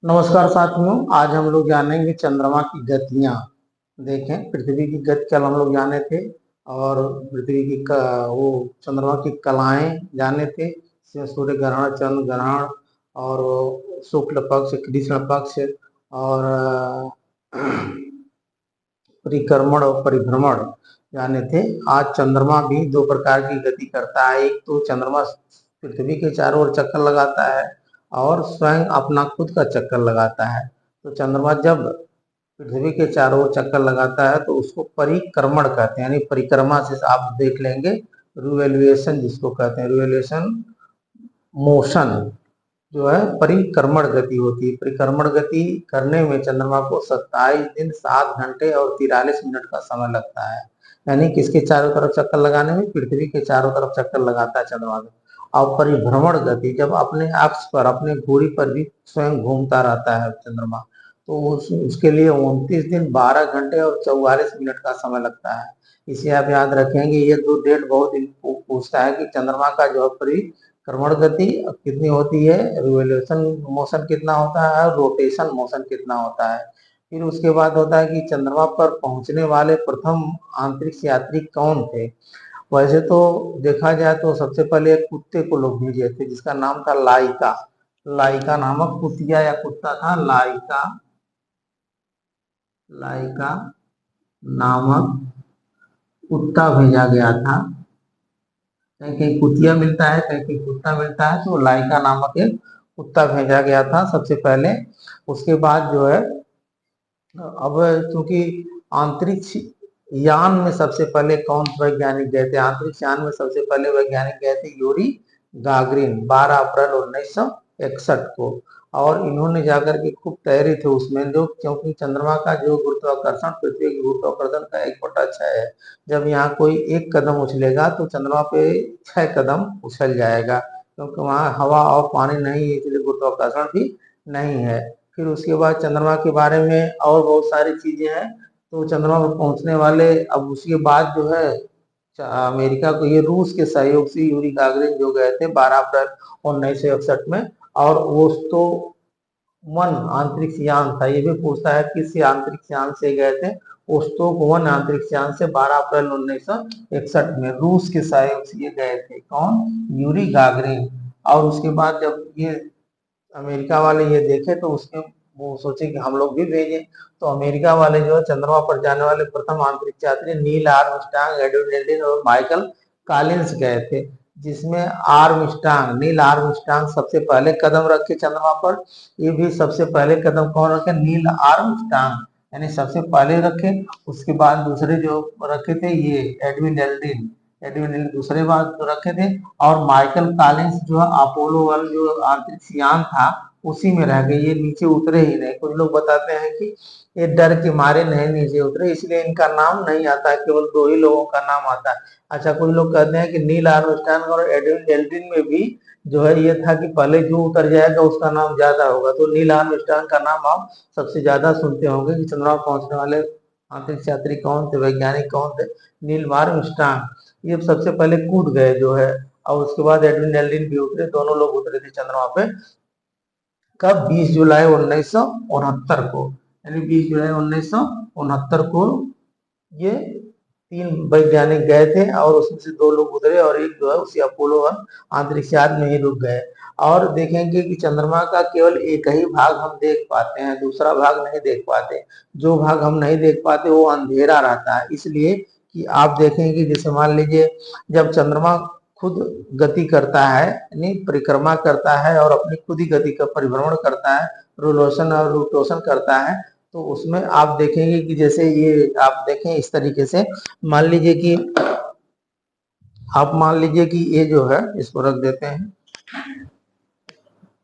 नमस्कार साथियों, आज हम लोग जानेंगे चंद्रमा की गतियां। देखें, पृथ्वी की गति कल हम लोग जाने थे और पृथ्वी की वो चंद्रमा की कलाएं जाने थे। इसमें सूर्य ग्रहण, चंद्र ग्रहण और शुक्ल पक्ष, कृष्ण पक्ष और परिक्रमण और परिभ्रमण जाने थे। आज चंद्रमा भी दो प्रकार की गति करता है। एक तो चंद्रमा पृथ्वी के चारों ओर चक्कर लगाता है और स्वयं अपना खुद का चक्कर लगाता है। तो चंद्रमा जब पृथ्वी के चारों ओर चक्कर लगाता है तो उसको परिक्रमण कहते हैं, यानी परिक्रमा से आप देख लेंगे, रिवोल्यूशन जिसको कहते हैं, रिवोल्यूशन मोशन जो है परिक्रमण गति होती है। परिक्रमण गति करने में चंद्रमा को 27 दिन 7 घंटे और 43 मिनट का समय लगता है। यानी किसके चारों तरफ चक्कर लगाने में? पृथ्वी के चारों तरफ चक्कर लगाता है चंद्रमा में। और परिभ्रमण गति जब अपने अक्ष पर, अपने धुरी पर भी स्वयं घूमता रहता है चंद्रमा, तो उसके लिए 29 दिन 12 घंटे और 44 मिनट का समय लगता है। इसे आप याद रखेंगे। ये दो डेट बहुत पूछता है कि चंद्रमा का जो परिक्रमण गति कितनी होती है, रिवोल्यूशन मोशन कितना होता है और रोटेशन मोशन कितना होता है। फिर उसके बाद होता है कि चंद्रमा पर पहुंचने वाले प्रथम अंतरिक्ष यात्री कौन थे। वैसे तो देखा जाए तो सबसे पहले एक कुत्ते को लोग भेजे थे जिसका नाम था लाइका। लाइका नामक कुतिया या कुत्ता था, लाइका। लाइका नामक कुत्ता भेजा गया था। कहीं कहीं कुतिया मिलता है, कहीं कहीं कुत्ता मिलता है, तो लाइका नामक एक कुत्ता भेजा गया था सबसे पहले। उसके बाद जो है, अब क्योंकि अंतरिक्ष यान में सबसे पहले कौन वैज्ञानिक गए थे? अंतरिक्ष यान में सबसे पहले वैज्ञानिक गए थे यूरी गागरिन, 12 अप्रैल 1961 को। और इन्होंने जाकर के खूब तैरे थे उसमें, जो क्योंकि चंद्रमा का जो गुरुत्वाकर्षण पृथ्वी के गुरुत्वाकर्षण का 1/6 है। जब यहाँ कोई एक कदम उछलेगा तो चंद्रमा पे 6 कदम उछल जाएगा, क्योंकि वहाँ हवा और पानी नहीं है, इसलिए गुरुत्वाकर्षण भी नहीं है। फिर उसके बाद चंद्रमा के बारे में और बहुत सारी चीजें हैं। तो चंद्रमा पर पहुंचने वाले, अब उसके बाद जो है अमेरिका को, ये रूस के सहयोग से यूरी गागरिन जो गए थे 12 अप्रैल 1961 में। और वो तो वन अंतरिक्ष यान था। ये भी पूछता है किस अंतरिक्ष यान से गए थे। ओस्टोक वन अंतरिक्ष यान से 12 अप्रैल 1961 में रूस के सहयोग से ये गए थे। कौन? Yuri Gagarin. और उसके बाद जब ये अमेरिका वाले ये देखे तो उसके वो सोचे कि हम लोग भी भेजें। तो अमेरिका वाले जो है चंद्रमा पर जाने वाले प्रथम अंतरिक्ष यात्री नील आर्मस्ट्रांग, एडविन एल्ड्रिन और माइकल कॉलिंस गए थे। जिसमें आर्मस्ट्रांग, नील आर्मस्ट्रांग सबसे पहले कदम रखे चंद्रमा पर। ये भी सबसे पहले कदम कौन रखे? नील आर्मस्ट्रांग, यानी सबसे पहले रखे। उसके बाद दूसरे जो रखे थे ये एडविन एल्ड्रिन, एडविन एल्ड्रिन दूसरे बार तो रखे थे। और माइकल कॉलिंस जो है अपोलो 1 जो अंतरिक्ष यान था उसी में रह गए, ये नीचे उतरे ही नहीं। कुछ लोग बताते हैं कि ये डर के मारे नहीं नीचे उतरे, इसलिए इनका नाम नहीं आता है, केवल 2 ही लोगों का नाम आता है। अच्छा, कुछ लोग कहते हैं कि नील आर्मस्ट्रांग और एडविन एल्ड्रिन में भी जो है ये था कि पहले जो उतर जाएगा उसका नाम ज्यादा होगा। तो नील आर्मस्ट्रांग का नाम आप सबसे ज्यादा सुनते होंगे कि चंद्रमा पहुंचने वाले अंतरिक्ष यात्री कौन थे, वैज्ञानिक कौन थे? Neil Armstrong. ये सबसे पहले कूद गए जो है। और उसके बाद एडविन एल्ड्रिन भी उतरे, दोनों लोग उतरे थे चंद्रमा पे। कब? 20 जुलाई 1969 को, यानी 20 जुलाई 1969 को ये 3 वैज्ञानिक गए थे और उसमें से 2 लोग उतरे और एक जो है उसी अपोलो 1 अंतरिक्ष यान में ही रुक गए। और देखेंगे कि चंद्रमा का केवल एक ही भाग हम देख पाते हैं, दूसरा भाग नहीं देख पाते। जो भाग हम नहीं देख पाते वो अंधेरा रहता है। इसलिए कि आप देखेंगे, जैसे मान लीजिए जब चंद्रमा खुद गति करता है, यानी परिक्रमा करता है और अपनी खुद ही गति का परिभ्रमण करता है, रोटेशन और रोटेशन करता है, तो उसमें आप देखेंगे कि जैसे ये आप देखें इस तरीके से, मान लीजिए कि ये जो है इसको रख देते हैं।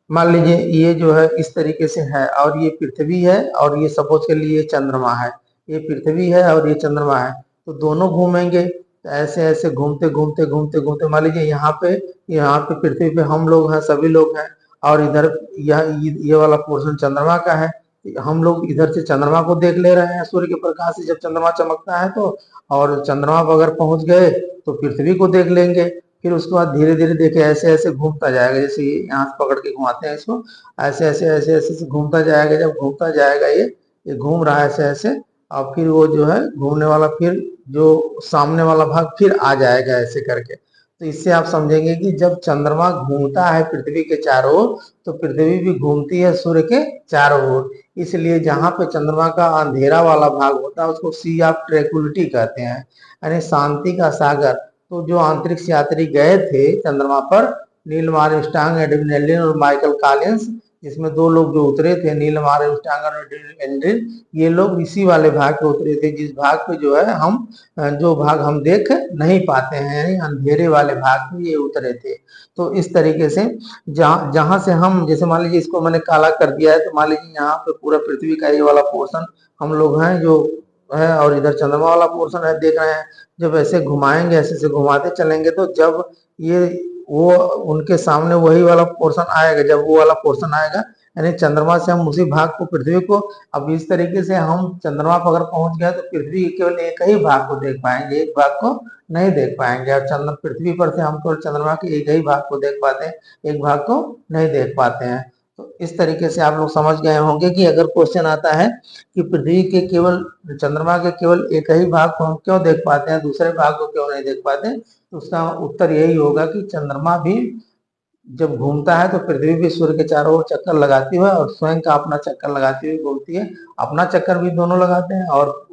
मान लीजिए ये जो है इस तरीके से है और ये पृथ्वी है और ये सपोज के लिए चंद्रमा है। ये पृथ्वी है और ये चंद्रमा है, तो दोनों घूमेंगे। तो ऐसे ऐसे घूमते घूमते घूमते घूमते मान लीजिए यहाँ पे पृथ्वी पे हम लोग हैं, सभी लोग हैं। और इधर ये वाला पोर्शन चंद्रमा का है। हम लोग इधर से चंद्रमा को देख ले रहे हैं सूर्य के प्रकाश से, जब चंद्रमा चमकता है तो। और चंद्रमा पर अगर पहुंच गए तो पृथ्वी को देख लेंगे। फिर उसके बाद धीरे धीरे देखिए ऐसे ऐसे घूमता जाएगा, जैसे यहाँ से पकड़ के घुमाते हैं इसको, ऐसे ऐसे ऐसे ऐसे ऐसे घूमता जाएगा। जब घूमता जाएगा ये घूम रहा है ऐसे ऐसे, और फिर वो जो है घूमने वाला फिर जो सामने वाला भाग फिर आ जाएगा ऐसे करके। तो इससे आप समझेंगे कि जब चंद्रमा घूमता है पृथ्वी के चारों ओर, तो पृथ्वी भी घूमती है सूर्य के चारों ओर। इसलिए जहां पे चंद्रमा का अंधेरा वाला भाग होता है उसको सी ऑफ ट्रैंक्विलिटी कहते हैं, यानी शांति का सागर। तो जो अंतरिक्ष यात्री गए थे चंद्रमा पर, नील आर्मस्ट्रांग, एडविन एल्ड्रिन और माइकल कॉलिंस, जिसमें दो लोग जो उतरे थे, नील आर्मस्ट्रांग और एडविन एल्ड्रिन, ये लोग इसी वाले भाग पे उतरे थे जिस भाग पे जो है हम जो भाग हम देख नहीं पाते हैं, यानी अंधेरे वाले भाग में ये उतरे थे। तो इस तरीके से जहां जहां से हम, जैसे मान लीजिए इसको मैंने काला कर दिया है, तो मान लीजिए यहाँ पे पूरा पृथ्वी का ये वाला पोर्शन हम लोग हैं जो है, और इधर चंद्रमा वाला पोर्शन है देख रहे हैं। जब ऐसे घुमाएंगे, ऐसे ऐसे घुमाते चलेंगे, तो जब ये वो उनके सामने वही वाला पोर्शन आएगा, जब वो वाला पोर्शन आएगा, यानी चंद्रमा से हम उसी भाग को, पृथ्वी को, अब इस तरीके से हम चंद्रमा पर अगर पहुंच गए तो पृथ्वी के केवल एक ही भाग को देख पाएंगे, एक भाग को नहीं देख पाएंगे। और चंद्र पृथ्वी पर से हम केवल चंद्रमा के एक ही भाग को देख पाते हैं, एक भाग को नहीं देख पाते हैं। तो इस तरीके से आप लोग समझ गए होंगे कि अगर क्वेश्चन आता है कि पृथ्वी के केवल, चंद्रमा के केवल एक ही भाग को हम क्यों देख पाते हैं, दूसरे भाग को क्यों नहीं देख पाते, तो उसका उत्तर यही होगा कि चंद्रमा भी जब घूमता है तो पृथ्वी भी सूर्य के चारों ओर चक्कर लगाती है और स्वयं का अपना चक्कर लगाती हुई घूमती है। अपना चक्कर भी दोनों लगाते हैं, और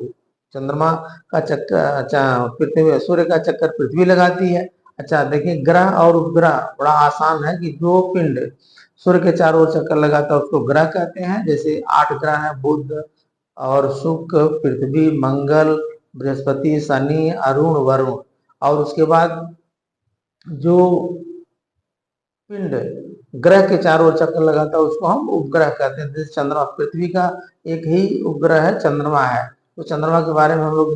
चंद्रमा का चक्कर, अच्छा, पृथ्वी, सूर्य का चक्कर पृथ्वी लगाती है। अच्छा देखिए, ग्रह और उपग्रह बड़ा आसान है कि जो पिंड सूर्य के चारों ओर चक्कर लगाता है उसको ग्रह कहते हैं। जैसे 8 ग्रह है, बुध और शुक्र, पृथ्वी, मंगल, बृहस्पति, शनि, अरुण, वरुण। और उसके बाद जो पिंड ग्रह के चारों ओर चक्कर लगाता है उसको हम उपग्रह कहते हैं। जैसे चंद्रमा, पृथ्वी का एक ही उपग्रह है, चंद्रमा है। तो चंद्रमा के बारे में हम लोग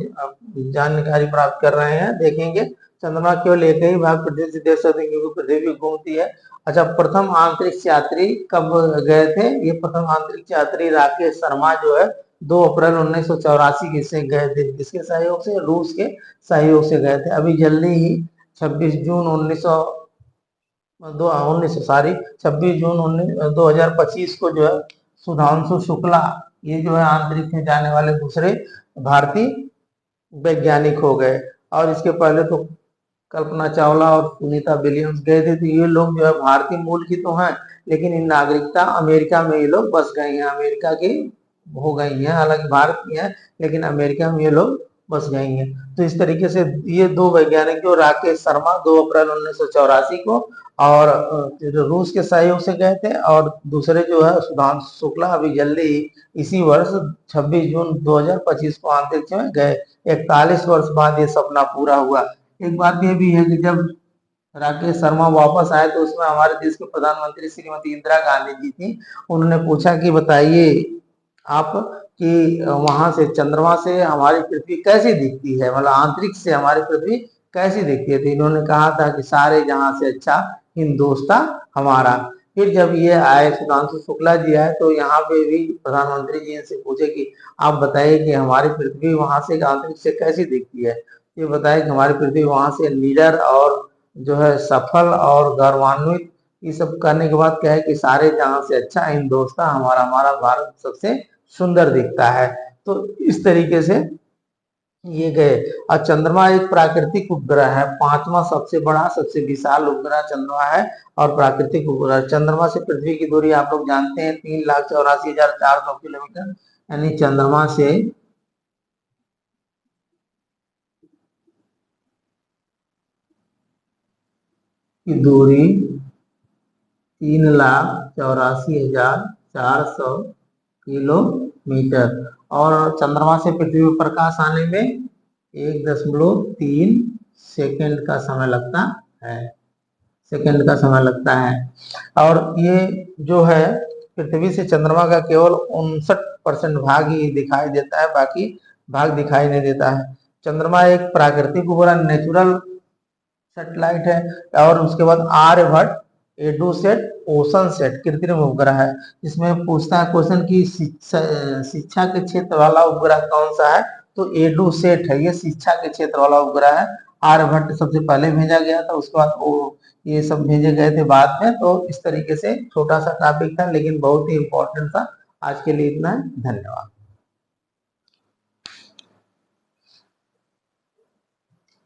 जानकारी प्राप्त कर रहे हैं, देखेंगे। चंद्रमा केवल एक ही भाग पृथ्वी से देख सकते हैं क्योंकि पृथ्वी भी घूमती है। अच्छा, प्रथम अंतरिक्ष यात्री कब गए थे? ये प्रथम अंतरिक्ष यात्री राकेश शर्मा जो है 2 अप्रैल 1984 से गए थे। किसके सहयोग से? रूस के सहयोग से गए थे। अभी जल्दी ही 26 जून 2025 को जो है सुधांशु शुक्ला, ये जो है अंतरिक्ष में जाने वाले दूसरे भारतीय वैज्ञानिक हो गए। और इसके पहले तो कल्पना चावला और सुनीता विलियम्स गए थे। तो ये लोग जो है भारतीय मूल की तो हैं, लेकिन इन नागरिकता अमेरिका में ये लोग बस गए हैं, अमेरिका की हो गई हैं। हालांकि भारत की है, लेकिन अमेरिका में ये लोग बस गई हैं। तो इस तरीके से ये 2 वैज्ञानिक, जो राकेश शर्मा 2 अप्रैल 1984 को और रूस के सहयोग से गए थे, और दूसरे जो है सुधांशु शुक्ला अभी जल्दी ही इसी वर्ष 26 जून 2025 को अंतरिक्ष में गए। 41 वर्ष बाद ये सपना पूरा हुआ। एक बात ये भी है कि जब राकेश शर्मा वापस आए तो उसमें हमारे देश के प्रधानमंत्री श्रीमती इंदिरा गांधी जी थी। उन्होंने पूछा कि बताइए आप कि वहां से, चंद्रमा से हमारी पृथ्वी कैसी दिखती है, मतलब अंतरिक्ष से हमारी पृथ्वी कैसी दिखती है। तो इन्होंने कहा था कि सारे जहां से अच्छा हिंदुस्तान हमारा। फिर जब ये आए, सुधांशु शुक्ला जी आए, तो यहाँ पे भी प्रधानमंत्री जी से पूछे कि आप बताइए कि हमारी पृथ्वी वहां से अंतरिक्ष से कैसी दिखती है। ये बताए कि हमारी पृथ्वी वहां से लीडर और जो है सफल और गौरवान्वित, ये सब करने के बाद क्या है कि सारे जहां से अच्छा हिंदुस्तान हमारा, हमारा भारत सबसे सुंदर दिखता है। तो इस तरीके से ये गए। और चंद्रमा एक प्राकृतिक उपग्रह है, 5वां सबसे बड़ा, सबसे विशाल उपग्रह चंद्रमा है। और प्राकृतिक उपग्रह, चंद्रमा से पृथ्वी की दूरी आप लोग जानते हैं 3,84,400 किलोमीटर, यानी चंद्रमा से की दूरी 3,84,400 किलोमीटर। और चंद्रमा से पृथ्वी पर प्रकाश आने में 1.3 सेकंड का समय लगता है, सेकंड का समय लगता है। और ये जो है पृथ्वी से चंद्रमा का केवल 59% भाग ही दिखाई देता है, बाकी भाग दिखाई नहीं देता है। चंद्रमा एक प्राकृतिक उपग्रह, नेचुरल सैटेलाइट है। और उसके बाद आर्यभट्ट, एडुसेट, ओशन सेट कृत्रिम उपग्रह है। इसमें पूछता है क्वेश्चन की शिक्षा के क्षेत्र वाला उपग्रह कौन सा है, तो एडुसेट है, ये शिक्षा के क्षेत्र वाला उपग्रह है। आर्यभट्ट सबसे पहले भेजा गया था, उसके बाद वो ये सब भेजे गए थे बाद में। तो इस तरीके से छोटा सा टॉपिक था लेकिन बहुत ही इंपॉर्टेंट था। आज के लिए इतना है, धन्यवाद।